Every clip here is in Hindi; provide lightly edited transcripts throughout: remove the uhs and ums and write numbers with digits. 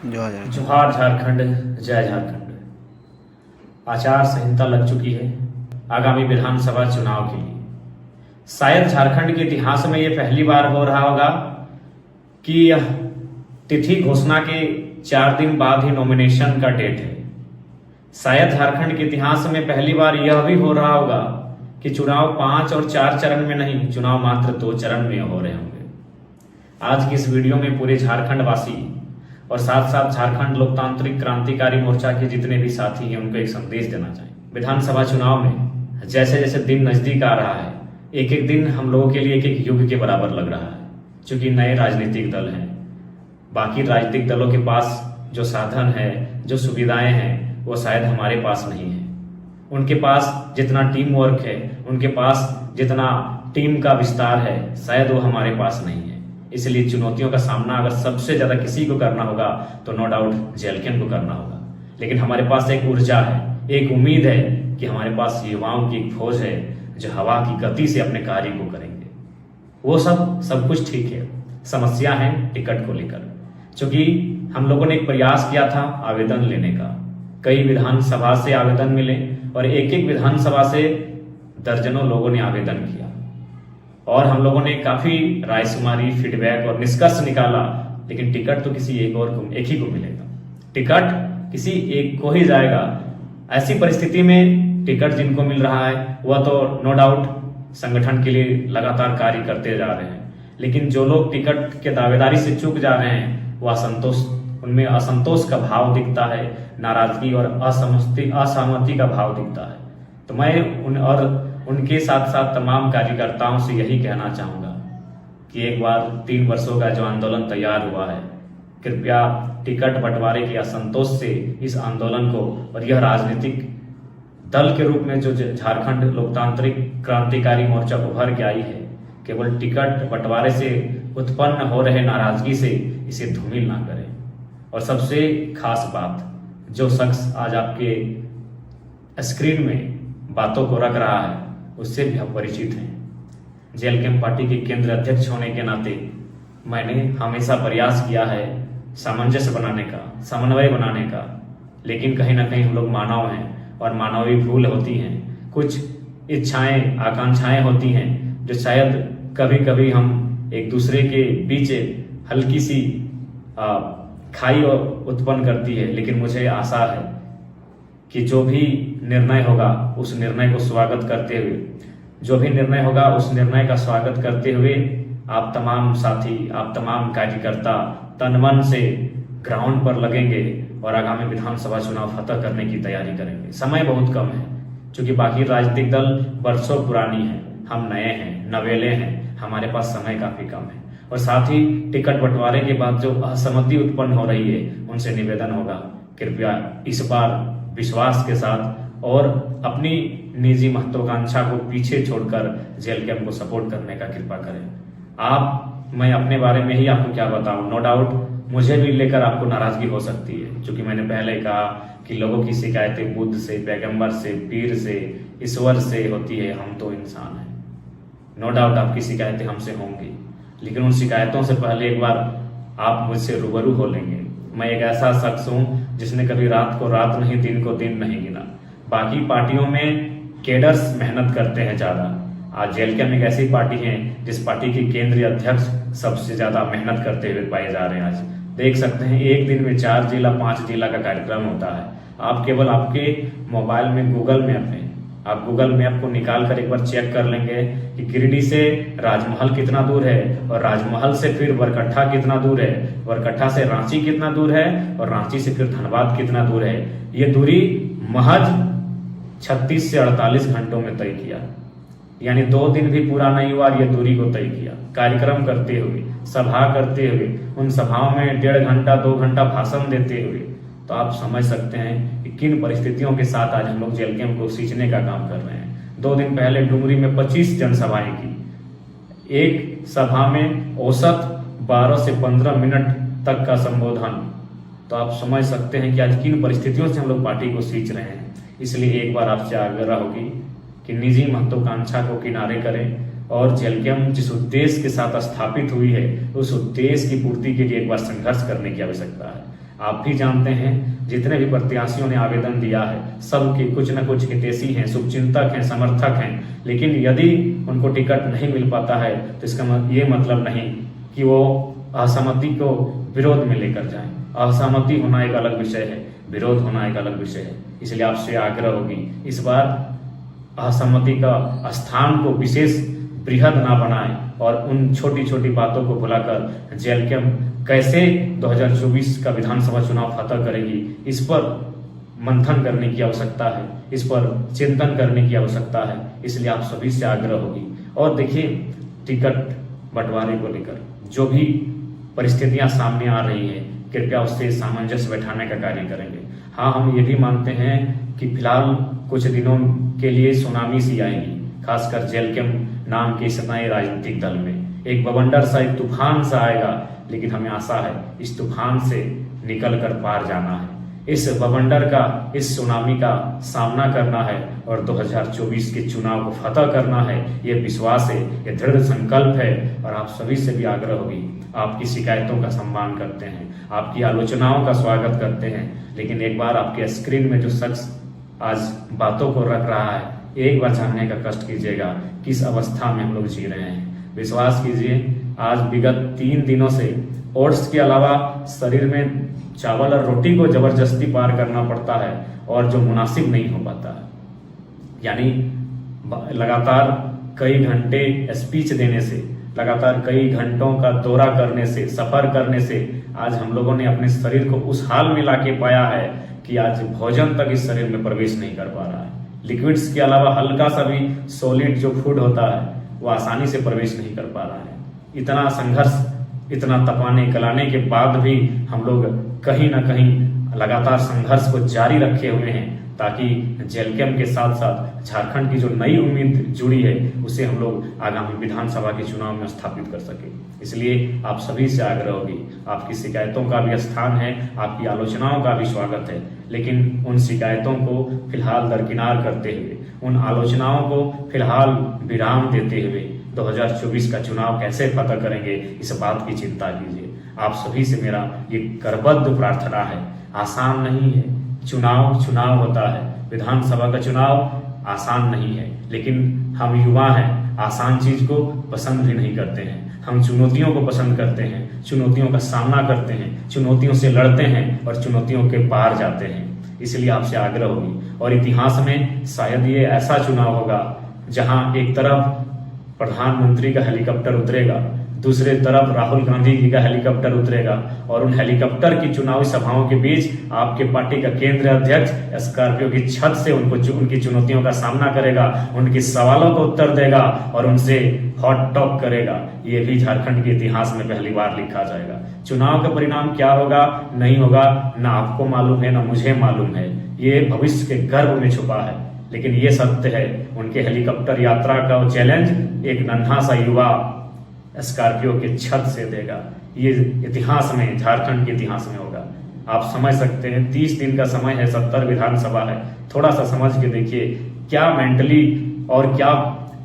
जोहार झारखंड, जय झारखंड। आचार संहिता लग चुकी है आगामी विधानसभा चुनाव के लिए। शायद झारखंड के इतिहास में ये पहली बार हो रहा होगा कि यह तिथि घोषणा के 4 दिन बाद ही नॉमिनेशन का डेट है। शायद झारखंड के इतिहास में पहली बार यह भी हो रहा होगा कि चुनाव 5 और 4 चरण में नहीं, चुनाव मात्र 2 चरण में हो रहे होंगे। आज की इस वीडियो में पूरे झारखंड वासी और साथ साथ झारखंड लोकतांत्रिक क्रांतिकारी मोर्चा के जितने भी साथी हैं उनको एक संदेश देना चाहिए। विधानसभा चुनाव में जैसे जैसे दिन नजदीक आ रहा है, एक एक दिन हम लोगों के लिए एक एक युग के बराबर लग रहा है। क्योंकि नए राजनीतिक दल हैं, बाकी राजनीतिक दलों के पास जो साधन है, जो सुविधाएं हैं, वो शायद हमारे पास नहीं है। उनके पास जितना टीम वर्क है, उनके पास जितना टीम का विस्तार है, शायद वो हमारे पास नहीं है। इसलिए चुनौतियों का सामना अगर सबसे ज्यादा किसी को करना होगा तो नो डाउट जेएलके को करना होगा। लेकिन हमारे पास एक ऊर्जा है, एक उम्मीद है कि हमारे पास युवाओं की एक फौज है जो हवा की गति से अपने कार्य को करेंगे। वो सब कुछ ठीक है, समस्या है टिकट को लेकर। क्योंकि हम लोगों ने एक प्रयास किया था आवेदन लेने का, कई विधानसभा से आवेदन मिले और एक एक विधानसभा से दर्जनों लोगों ने आवेदन किया और हम लोगों ने काफी रायशुमारी, फीडबैक और निष्कर्ष निकाला। लेकिन टिकट तो किसी एक ही को मिलेगा, टिकट किसी एक को ही जाएगा। ऐसी परिस्थिति में टिकट जिनको मिल रहा है वह तो नो डाउट संगठन के लिए लगातार कार्य करते जा रहे हैं। लेकिन जो लोग टिकट के दावेदारी से चूक जा रहे हैं वह उनमें असंतोष का भाव दिखता है, नाराजगी और असहमति का भाव दिखता है। तो मैं उनके साथ साथ तमाम कार्यकर्ताओं से यही कहना चाहूंगा कि एक बार 3 वर्षों का जो आंदोलन तैयार हुआ है, कृपया टिकट बंटवारे के असंतोष से इस आंदोलन को और यह राजनीतिक दल के रूप में जो झारखंड लोकतांत्रिक क्रांतिकारी मोर्चा उभर के आई है, केवल टिकट बंटवारे से उत्पन्न हो रहे नाराजगी से इसे धूमिल ना करें। और सबसे खास बात, जो शख्स आज आपके स्क्रीन में बातों को रख रहा है उससे भी आप परिचित हैं। जेएलके पार्टी के केंद्र अध्यक्ष होने के नाते मैंने हमेशा प्रयास किया है सामंजस्य बनाने का, समन्वय बनाने का। लेकिन कहीं ना कहीं हम लोग मानव हैं और मानवीय भूल होती हैं, कुछ इच्छाएं, आकांक्षाएं होती हैं जो शायद कभी कभी हम एक दूसरे के बीच हल्की सी खाई उत्पन्न करती है। लेकिन मुझे आशा है कि जो भी निर्णय होगा उस निर्णय को स्वागत करते हुए, जो भी निर्णय होगा उस निर्णय का स्वागत करते हुए आप तमाम साथी, आप तमाम कार्यकर्ता तन मन से ग्राउंड पर लगेंगे और आगामी विधानसभा चुनाव फतह करने की तैयारी करेंगे। समय बहुत कम है, क्योंकि बाकी राजनीतिक दल वर्षों पुरानी है, हम नए हैं, नवेले हैं, हमारे पास समय काफी कम है। और साथ ही टिकट बंटवारे के बाद जो असहमति उत्पन्न हो रही है उनसे निवेदन होगा, कृपया इस बार विश्वास के साथ और अपनी निजी महत्वाकांक्षा को पीछे छोड़कर जेएलके को सपोर्ट करने का कृपा करें। मैं अपने बारे में ही आपको क्या बताऊं, नो डाउट मुझे भी लेकर आपको नाराजगी हो सकती है, क्योंकि मैंने पहले कहा कि लोगों की शिकायतें बुद्ध से, पैगंबर से, पीर से, ईश्वर से होती है, हम तो इंसान हैं। नो डाउट आपकी शिकायतें हमसे होंगी, लेकिन उन शिकायतों से पहले एक बार आप मुझसे रूबरू हो लेंगे। मैं एक ऐसा शख्स हूं जिसने कभी रात को रात नहीं, दिन को दिन नहीं गिना। बाकी पार्टियों में केडर्स मेहनत करते हैं ज्यादा, आज जेएलके में एक ऐसी पार्टी है जिस पार्टी के केंद्रीय अध्यक्ष सबसे ज्यादा मेहनत करते हुए पाए जा रहे हैं। आज देख सकते हैं एक दिन में 4 जिला 5 जिला का कार्यक्रम होता है। आप केवल आपके मोबाइल में गूगल मैप को निकाल कर एक बार चेक कर लेंगे कि गिरिडीह से राजमहल कितना दूर है और राजमहल से फिर बरकट्ठा कितना दूर है, बरकट्ठा से रांची कितना दूर है और रांची से फिर धनबाद कितना दूर है। ये दूरी महज 36 से 48 घंटों में तय किया, यानी 2 दिन भी पूरा नहीं हुआ ये दूरी को तय किया। कार्यक्रम करते हुए, सभा करते हुए, उन सभाओं में 1.5 घंटा 2 घंटा भाषण देते हुए, तो आप समझ सकते हैं कि किन परिस्थितियों के साथ आज हम लोग जेएलके को सींचने का काम कर रहे हैं। 2 दिन पहले डुमरी में 25 जनसभाएं की, एक सभा में औसत 12 से 15 मिनट तक का संबोधन। तो आप समझ सकते हैं कि आज किन परिस्थितियों से हम लोग पार्टी को सींच रहे हैं। इसलिए एक बार आपसे आग्रह होगी कि निजी महत्वाकांक्षा को किनारे करें और जेएलके जिस उद्देश्य के साथ स्थापित हुई है उस उद्देश्य की पूर्ति के लिए एक बार संघर्ष करने की आवश्यकता है। आप भी जानते हैं जितने भी प्रत्याशियों ने आवेदन दिया है सबके कुछ न कुछ हितैषी हैं, शुभचिंतक हैं, समर्थक हैं, लेकिन यदि उनको टिकट नहीं मिल पाता है तो इसका ये मतलब नहीं कि वो असहमति को विरोध में लेकर जाएं। असहमति होना एक अलग विषय है, विरोध होना एक अलग विषय है। इसलिए आपसे आग्रह होगी इस बार असहमति का स्थान को विशेष बृहद ना बनाएं और उन छोटी छोटी बातों को भुलाकर जेएलकेएम कैसे 2024 का विधानसभा चुनाव फतह करेगी इस पर मंथन करने की आवश्यकता है, इस पर चिंतन करने की आवश्यकता है। इसलिए आप सभी से आग्रह होगी। और देखिए, टिकट बंटवारे को लेकर जो भी परिस्थितियां सामने आ रही है, कृपया उससे सामंजस्य बैठाने का कार्य करेंगे। हाँ, हम ये भी मानते हैं कि फिलहाल कुछ दिनों के लिए सुनामी सी आएगी, खासकर जेएलकेएम नाम के इस नए राजनीतिक दल में एक बवंडर सा, एक तूफान सा आएगा, लेकिन हमें आशा है इस तूफान से निकल कर पार जाना है, इस बवंडर का, इस सुनामी का सामना करना है और 2024 के चुनाव को फतह करना है। ये विश्वास है, ये दृढ़ संकल्प है। और आप सभी से भी आग्रह होगी, आपकी शिकायतों का सम्मान करते हैं, आपकी आलोचनाओं का स्वागत करते हैं, लेकिन एक बार आपके स्क्रीन में जो शख्स आज बातों को रख रहा है, एक बार जानने का कष्ट कीजिएगा किस अवस्था में हम लोग जी रहे हैं। विश्वास कीजिए, आज विगत 3 दिनों से ओट्स के अलावा शरीर में चावल और रोटी को जबरदस्ती पार करना पड़ता है और जो मुनासिब नहीं हो पाता है। यानी लगातार कई घंटे स्पीच देने से, लगातार कई घंटों का दौरा करने से, सफर करने से आज हम लोगों ने अपने शरीर को उस हाल में लाके पाया है कि आज भोजन तक इस शरीर में प्रवेश नहीं कर पा रहा है। लिक्विड्स के अलावा हल्का सा भी सॉलिड जो फूड होता है वो आसानी से प्रवेश नहीं कर पा रहा है। इतना संघर्ष, इतना तपाने गलाने के बाद भी हम लोग कहीं ना कहीं लगातार संघर्ष को जारी रखे हुए हैं ताकि जेएलकेएम के साथ साथ झारखंड की जो नई उम्मीद जुड़ी है उसे हम लोग आगामी विधानसभा के चुनाव में स्थापित कर सके। इसलिए आप सभी से आग्रह होगी, आपकी शिकायतों का भी स्थान है, आपकी आलोचनाओं का भी स्वागत है, लेकिन उन शिकायतों को फिलहाल दरकिनार करते हुए, उन आलोचनाओं को फिलहाल विराम देते हुए 2024 का चुनाव कैसे फतह करेंगे इस बात की चिंता कीजिए। आप सभी से मेरा ये करबद्ध प्रार्थना है। आसान नहीं है, चुनाव होता है, विधानसभा का चुनाव आसान नहीं है, लेकिन हम युवा हैं, आसान चीज को पसंद भी नहीं करते हैं। हम चुनौतियों को पसंद करते हैं, चुनौतियों का सामना करते हैं, चुनौतियों से लड़ते हैं और चुनौतियों के पार जाते हैं। इसलिए आपसे आग्रह होगी और इतिहास में शायद ये ऐसा चुनाव होगा जहां एक तरफ प्रधानमंत्री का हेलीकॉप्टर उतरेगा, दूसरे तरफ राहुल गांधी जी का हेलीकॉप्टर उतरेगा और उन हेलीकॉप्टर की चुनावी सभाओं के बीच आपके पार्टी का केंद्रीय अध्यक्ष स्कॉर्पियो की छत से उनकी चुनौतियों का सामना करेगा, उनके सवालों को उत्तर देगा और उनसे हॉट टॉक करेगा। ये भी झारखंड के इतिहास में पहली बार लिखा जाएगा। चुनाव का परिणाम क्या होगा, नहीं होगा, ना आपको मालूम है, ना मुझे मालूम है। ये भविष्य के गर्भ में छुपा है, लेकिन ये सत्य है, उनके हेलीकॉप्टर यात्रा का चैलेंज एक नन्हा सा युवा स्कॉर्पियो के छत से देगा। ये इतिहास में, झारखंड के इतिहास में होगा। आप समझ सकते हैं 30 दिन का समय है, 70 विधानसभा है। थोड़ा सा समझ के देखिए क्या मेंटली और क्या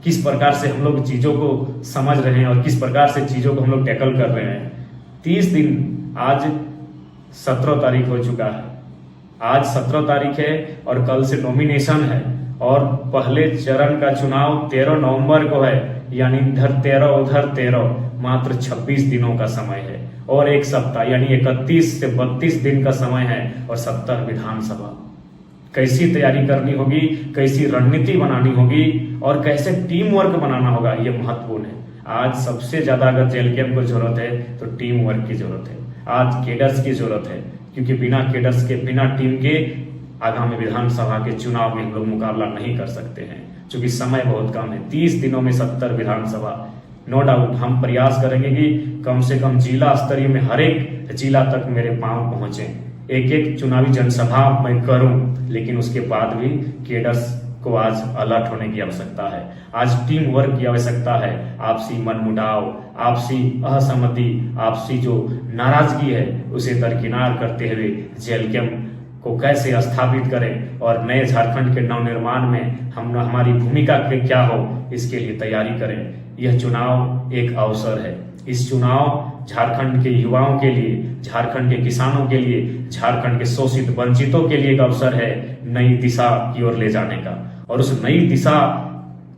किस प्रकार से हम लोग चीजों को समझ रहे हैं और किस प्रकार से चीजों को हम लोग टैकल कर रहे हैं। 30 दिन, आज 17 तारीख हो चुका है, आज 17 तारीख है और कल से नॉमिनेशन है और पहले चरण का चुनाव 13 नवंबर को है, यानी इधर 13 उधर 13, मात्र 26 दिनों का समय है और एक सप्ताह यानी 31 से 32 दिन का समय है और 70 विधानसभा। कैसी तैयारी करनी होगी, कैसी रणनीति बनानी होगी और कैसे टीम वर्क बनाना होगा, ये महत्वपूर्ण है। आज सबसे ज्यादा अगर जेएलकेएम को जरूरत है तो टीम वर्क की जरूरत है, आज केडर्स की जरूरत है, क्योंकि बिना केडर्स के, बिना टीम के आगामी विधानसभा के चुनाव में हम लोग मुकाबला नहीं कर सकते हैं, क्योंकि समय बहुत कम है। 30 दिनों में 70 विधानसभा। नो डाउट हम प्रयास करेंगे कि कम से कम जिला स्तरीय में हर एक जिला तक मेरे पांव पहुंचे, एक एक चुनावी जनसभा मैं करूं, लेकिन उसके बाद भी केडर्स को आज अलर्ट होने की आवश्यकता है, आज टीम वर्क की आवश्यकता है। आपसी मनमुटाव, आपसी असहमति, आपसी जो नाराजगी है उसे दरकिनार करते हुए जेएलकेएम को कैसे स्थापित करें और नए झारखंड के नवनिर्माण में हमारी भूमिका क्या हो, इसके लिए तैयारी करें। यह चुनाव एक अवसर है, इस चुनाव झारखंड के युवाओं के लिए, झारखंड के किसानों के लिए, झारखंड के शोषित वंचितों के लिए एक अवसर है नई दिशा की ओर ले जाने का। और उस नई दिशा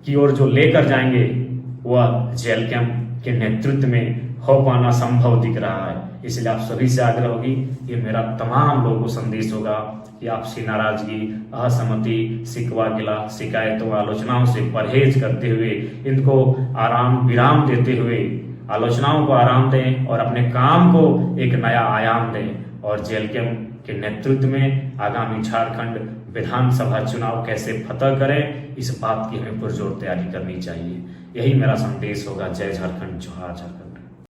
की ओर जो लेकर जाएंगे वह जेल कैंप के नेतृत्व में हो पाना संभव दिख रहा है। इसलिए आप सभी से आग्रह होगी, ये मेरा तमाम लोगों को संदेश होगा कि आपसी नाराजगी, असहमति, शिकवा गिला, शिकायतों, आलोचनाओं से परहेज करते हुए, इनको आराम विराम देते हुए आलोचनाओं को आराम दें और अपने काम को एक नया आयाम दें। और जेल कैंप के नेतृत्व में आगामी झारखंड विधानसभा चुनाव कैसे फतह करें, इस बात की हमें पुरजोर तैयारी करनी चाहिए। यही मेरा संदेश होगा। जय झारखंड, जोहार झारखंड।